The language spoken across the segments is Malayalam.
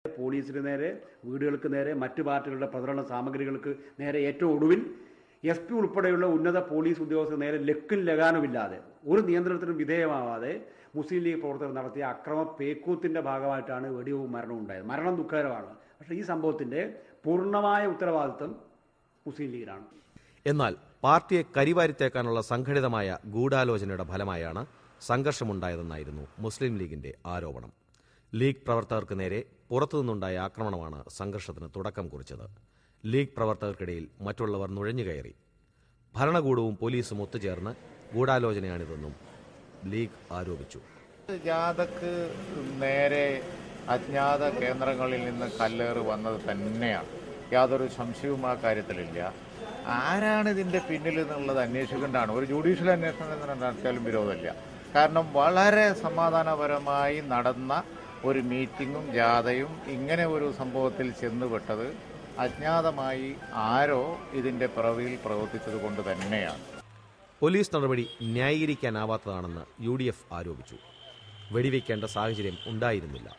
പോലീസിന് നേരെ, വീടുകൾക്ക് നേരെ, മറ്റു പാർട്ടികളുടെ പ്രചരണ സാമഗ്രികൾക്ക് നേരെ ഏറ്റവും ഒടുവിൽ SP ഉൾപ്പെടെയുള്ള ഉന്നത പോലീസ് ഉദ്യോഗസ്ഥർ നേരെ ലക്കും ലഗാനുമില്ലാതെ ഒരു നിയന്ത്രണത്തിനും വിധേയമാവാതെ മുസ്ലിം ലീഗ് പ്രവർത്തകർ നടത്തിയ അക്രമ പേക്കൂത്തിന്റെ ഭാഗമായിട്ടാണ് വെടിവെപ്പും മരണവും ഉണ്ടായത്. മരണം ദുഃഖകരമാണ്. പക്ഷേ ഈ സംഭവത്തിന്റെ പൂർണ്ണമായ ഉത്തരവാദിത്വം മുസ്ലിം ലീഗിനാണ്. എന്നാൽ പാർട്ടിയെ കരിവാരിത്തേക്കാനുള്ള സംഘടിതമായ ഗൂഢാലോചനയുടെ ഫലമായാണ് സംഘർഷമുണ്ടായതെന്നായിരുന്നു മുസ്ലിം ലീഗിന്റെ ആരോപണം. ലീഗ് പ്രവർത്തകർക്ക് നേരെ പുറത്തുനിന്നുണ്ടായ ആക്രമണമാണ് സംഘർഷത്തിന് തുടക്കം കുറിച്ചത്. ലീഗ് പ്രവർത്തകർക്കിടയിൽ മറ്റുള്ളവർ നുഴഞ്ഞുകയറി. ഭരണകൂടവും പോലീസും ഒത്തുചേർന്ന് ഗൂഢാലോചനയാണിതെന്നും ലീഗ് ആരോപിച്ചു. ജാഥക്ക് നേരെ അജ്ഞാത കേന്ദ്രങ്ങളിൽ നിന്ന് കല്ലേറ് വന്നത് തന്നെയാണ്. യാതൊരു സംശയവും ആ കാര്യത്തിലില്ല. ആരാണ് ഇതിന്റെ പിന്നിൽ എന്നുള്ളത് അന്വേഷിക്കേണ്ടതാണ്. ഒരു ജുഡീഷ്യൽ അന്വേഷണം നടത്തിയാലും വിരോധമില്ല. കാരണം വളരെ സമാധാനപരമായി നടന്ന ഒരു മീറ്റിങ്ങും ജാഥയും ഇങ്ങനെ ഒരു സംഭവത്തിൽ ചെന്നുപെട്ടത് അജ്ഞാതമായി ആരോ ഇതിന്റെ പിറവിൽ പ്രവർത്തിച്ചത് കൊണ്ട് തന്നെയാണ്. പോലീസ് നടപടി ന്യായീകരിക്കാനാവാത്തതാണെന്ന് UDF ആരോപിച്ചു. വെടിവെക്കേണ്ട സാഹചര്യം ഉണ്ടായിരുന്നില്ല.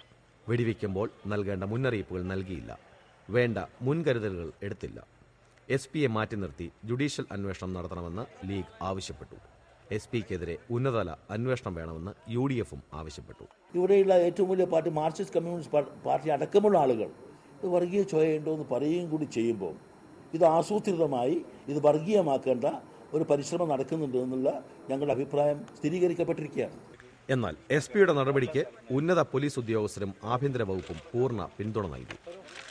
വെടിവെക്കുമ്പോൾ നൽകേണ്ട മുന്നറിയിപ്പുകൾ നൽകിയില്ല. വേണ്ട മുൻകരുതലുകൾ എടുത്തില്ല. SP-യെ മാറ്റി നിർത്തി ജുഡീഷ്യൽ അന്വേഷണം നടത്തണമെന്ന് ലീഗ് ആവശ്യപ്പെട്ടു. SP-ക്കെതിരെ ഉന്നതതല അന്വേഷണം വേണമെന്ന് UDF-ഉം ആവശ്യപ്പെട്ടു. ഇവിടെയുള്ള ഏറ്റവും വലിയ പാർട്ടി മാർക്സിസ്റ്റ് കമ്മ്യൂണിസ്റ്റ് പാർട്ടി അടക്കമുള്ള ആളുകൾ ഇത് വർഗീയ ചോയുണ്ടോ എന്ന് പറയുകയും കൂടി ചെയ്യുമ്പോൾ ഇത് ആസൂത്രിതമായി ഇത് വർഗീയമാക്കേണ്ട ഒരു പരിശ്രമം നടക്കുന്നുണ്ട് എന്നുള്ള ഞങ്ങളുടെ അഭിപ്രായം സ്ഥിരീകരിക്കപ്പെട്ടിരിക്കുകയാണ്. എന്നാൽ SP-യുടെ നടപടിക്ക് ഉന്നത പോലീസ് ഉദ്യോഗസ്ഥരും ആഭ്യന്തര വകുപ്പും പൂർണ്ണ പിന്തുണ നൽകി.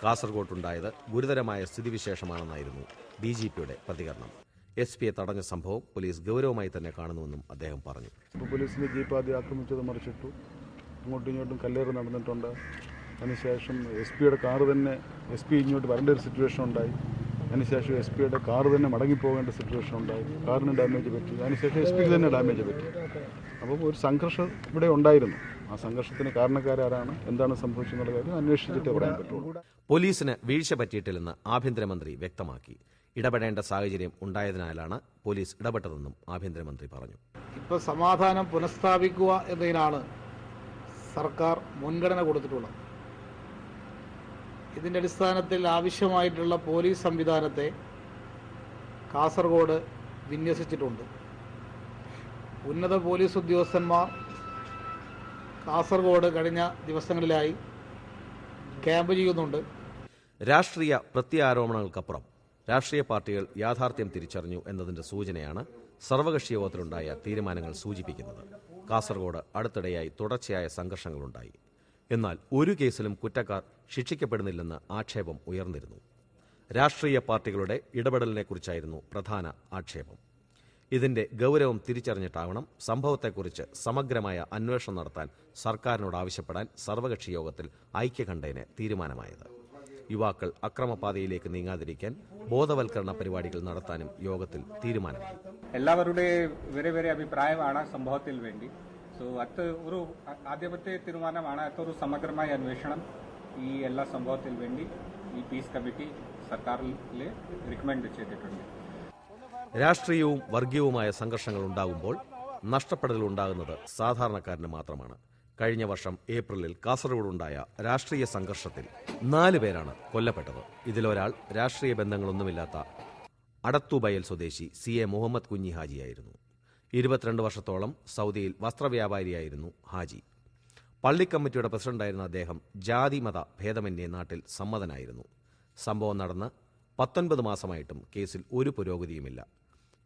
കാസർഗോട്ടുണ്ടായത് ഗുരുതരമായ സ്ഥിതിവിശേഷമാണെന്നായിരുന്നു DGP-യുടെ പ്രതികരണം. SP-യെ തടഞ്ഞ സംഭവം പോലീസ് ഗൗരവമായി തന്നെ കാണുന്നുവെന്നും അദ്ദേഹം പറഞ്ഞു. പോലീസിന്റെ ജീപ്പ് ആദ്യം ആക്രമിച്ചത് മറിച്ചിട്ടു. അങ്ങോട്ടും ഇങ്ങോട്ടും കല്ലേറ് നടന്നിട്ടുണ്ട്. അതിനുശേഷം SP-യുടെ കാറ് തന്നെ SP ഇങ്ങോട്ട് വരേണ്ട ഒരു സിറ്റുവേഷൻ ഉണ്ടായി. അതിനുശേഷം SP-യുടെ കാറ് തന്നെ മടങ്ങിപ്പോകേണ്ട സിറ്റുവേഷൻ ഉണ്ടായി. കാറിന് ഡാമേജ് പറ്റി. അതിനുശേഷം SP-ക്ക് തന്നെ ഡാമേജ് പറ്റി. അപ്പം ഒരു സംഘർഷം ഇവിടെ ഉണ്ടായിരുന്നു. ആ സംഘർഷത്തിന് കാരണക്കാരാണ്, എന്താണ് സംഭവിച്ചെന്നുള്ള കാര്യം അന്വേഷിച്ചിട്ടേ പറയാൻ പറ്റുള്ളൂ. പോലീസിന് വീഴ്ച പറ്റിയിട്ടില്ലെന്ന് ആഭ്യന്തരമന്ത്രി വ്യക്തമാക്കി. ഇടപെടേണ്ട സാഹചര്യം ഉണ്ടായതിനാലാണ് പോലീസ് ഇടപെട്ടതെന്നും ആഭ്യന്തരമന്ത്രി പറഞ്ഞു. ഇപ്പോൾ സമാധാനം പുനഃസ്ഥാപിക്കുക എന്നതിനാണ് സർക്കാർ മുൻഗണന കൊടുത്തിട്ടുള്ളത്. ഇതിൻ്റെ അടിസ്ഥാനത്തിൽ ആവശ്യമായിട്ടുള്ള പോലീസ് സംവിധാനത്തെ കാസർഗോഡ് വിന്യസിച്ചിട്ടുണ്ട്. ഉന്നത പോലീസ് ഉദ്യോഗസ്ഥന്മാർ കാസർഗോഡ് കഴിഞ്ഞ ദിവസങ്ങളിലായി ക്യാമ്പ് ചെയ്യുന്നുണ്ട്. രാഷ്ട്രീയ പ്രത്യാരോപണങ്ങൾക്കപ്പുറം രാഷ്ട്രീയ പാർട്ടികൾ യാഥാർത്ഥ്യം തിരിച്ചറിഞ്ഞു എന്നതിന്റെ സൂചനയാണ് സർവകക്ഷി യോഗത്തിലുണ്ടായ തീരുമാനങ്ങൾ സൂചിപ്പിക്കുന്നത്. കാസർഗോഡ് അടുത്തിടെയായി തുടർച്ചയായ സംഘർഷങ്ങളുണ്ടായി. എന്നാൽ ഒരു കേസിലും കുറ്റക്കാർ ശിക്ഷിക്കപ്പെടുന്നില്ലെന്ന് ആക്ഷേപം ഉയർന്നിരുന്നു. രാഷ്ട്രീയ പാർട്ടികളുടെ ഇടപെടലിനെക്കുറിച്ചായിരുന്നു പ്രധാന ആക്ഷേപം. ഇതിന്റെ ഗൗരവം തിരിച്ചറിഞ്ഞിട്ടാവണം സംഭവത്തെക്കുറിച്ച് സമഗ്രമായ അന്വേഷണം നടത്താൻ സർക്കാരിനോട് ആവശ്യപ്പെടാൻ സർവകക്ഷി യോഗത്തിൽ ഐക്യകണ്ഠേന തീരുമാനമായത്. യുവാക്കൾ അക്രമപാതയിലേക്ക് നീങ്ങാതിരിക്കാൻ ബോധവൽക്കരണ പരിപാടികൾ നടത്താനും യോഗത്തിൽ തീരുമാനമായി. എല്ലാവരുടെ വേറെ അഭിപ്രായമാണ് സംഭവത്തിൽ വേണ്ടി. ഒരു ആദ്യത്തെ തീരുമാനമാണ് ഒരു സമഗ്രമായ അന്വേഷണം ഈ എല്ലാ സംഭവത്തിൽ വേണ്ടി ഈ പീസ് കമ്മിറ്റി സർക്കാരിൽ റിക്കമെൻഡ് ചെയ്തിട്ടുണ്ട്. രാഷ്ട്രീയവും വർഗീയവുമായ സംഘർഷങ്ങൾ ഉണ്ടാകുമ്പോൾ നഷ്ടപ്പെടലുകൾ ഉണ്ടാകുന്നത് സാധാരണക്കാരന് മാത്രമാണ്. കഴിഞ്ഞ വർഷം ഏപ്രിലിൽ കാസർഗോഡുണ്ടായ രാഷ്ട്രീയ സംഘർഷത്തിൽ 4 പേരാണ് കൊല്ലപ്പെട്ടത്. ഇതിലൊരാൾ രാഷ്ട്രീയ ബന്ധങ്ങളൊന്നുമില്ലാത്ത അടത്തുബയൽ സ്വദേശി CA മുഹമ്മദ് കുഞ്ഞി ഹാജിയായിരുന്നു. 22 വർഷത്തോളം സൗദിയിൽ വസ്ത്രവ്യാപാരിയായിരുന്നു ഹാജി. പള്ളിക്കമ്മിറ്റിയുടെ പ്രസിഡന്റായിരുന്ന അദ്ദേഹം ജാതിമത ഭേദമന്യേ നാട്ടിൽ സമ്മതനായിരുന്നു. സംഭവം നടന്ന് 19 മാസമായിട്ടും കേസിൽ ഒരു പുരോഗതിയുമില്ല.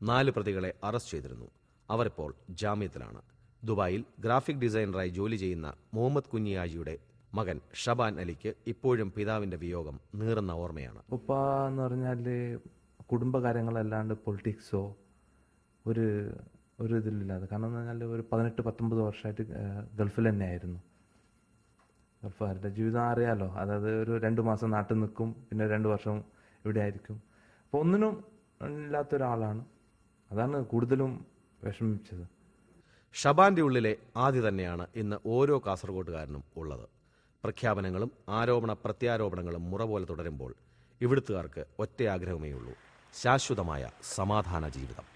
4 പ്രതികളെ അറസ്റ്റ് ചെയ്തിരുന്നു. അവരിപ്പോൾ ജാമ്യത്തിലാണ്. ദുബായിൽ ഗ്രാഫിക് ഡിസൈനറായി ജോലി ചെയ്യുന്ന മുഹമ്മദ് കുഞ്ഞി ഹാജിയുടെ മകൻ ഷബാൻ അലിക്ക് ഇപ്പോഴും പിതാവിന്റെ വിയോഗം നീറുന്ന ഓർമ്മയാണ്. ഉപ്പ എന്ന് പറഞ്ഞാൽ കുടുംബകാര്യങ്ങളല്ലാണ്ട് പൊളിറ്റിക്സോ ഒരു ഇതിലില്ലാതെ, കാരണം എന്ന് പറഞ്ഞാൽ ഒരു 18-19 വർഷമായിട്ട് ഗൾഫിൽ തന്നെയായിരുന്നു. ഗൾഫുകാരുടെ ജീവിതം അറിയാലോ. അതായത് ഒരു 2 മാസം നാട്ടിൽ നിൽക്കും, പിന്നെ 2 വർഷം ഇവിടെ ആയിരിക്കും. അപ്പോൾ ഒന്നിനും ഇല്ലാത്തൊരാളാണ്. അതാണ് കൂടുതലും വിഷമിച്ചത്. ഷബാന്റെ ഉള്ളിലെ ആദ്യ തന്നെയാണ് ഇന്ന് ഓരോ കാസർഗോട്ടുകാരനും ഉള്ളത്. പ്രഖ്യാപനങ്ങളും ആരോപണ പ്രത്യാരോപണങ്ങളും മുറ പോലെ തുടരുമ്പോൾ ഇവിടുത്തുകാർക്ക് ഒറ്റ ആഗ്രഹമേ ഉള്ളൂ: ശാശ്വതമായ സമാധാന ജീവിതം.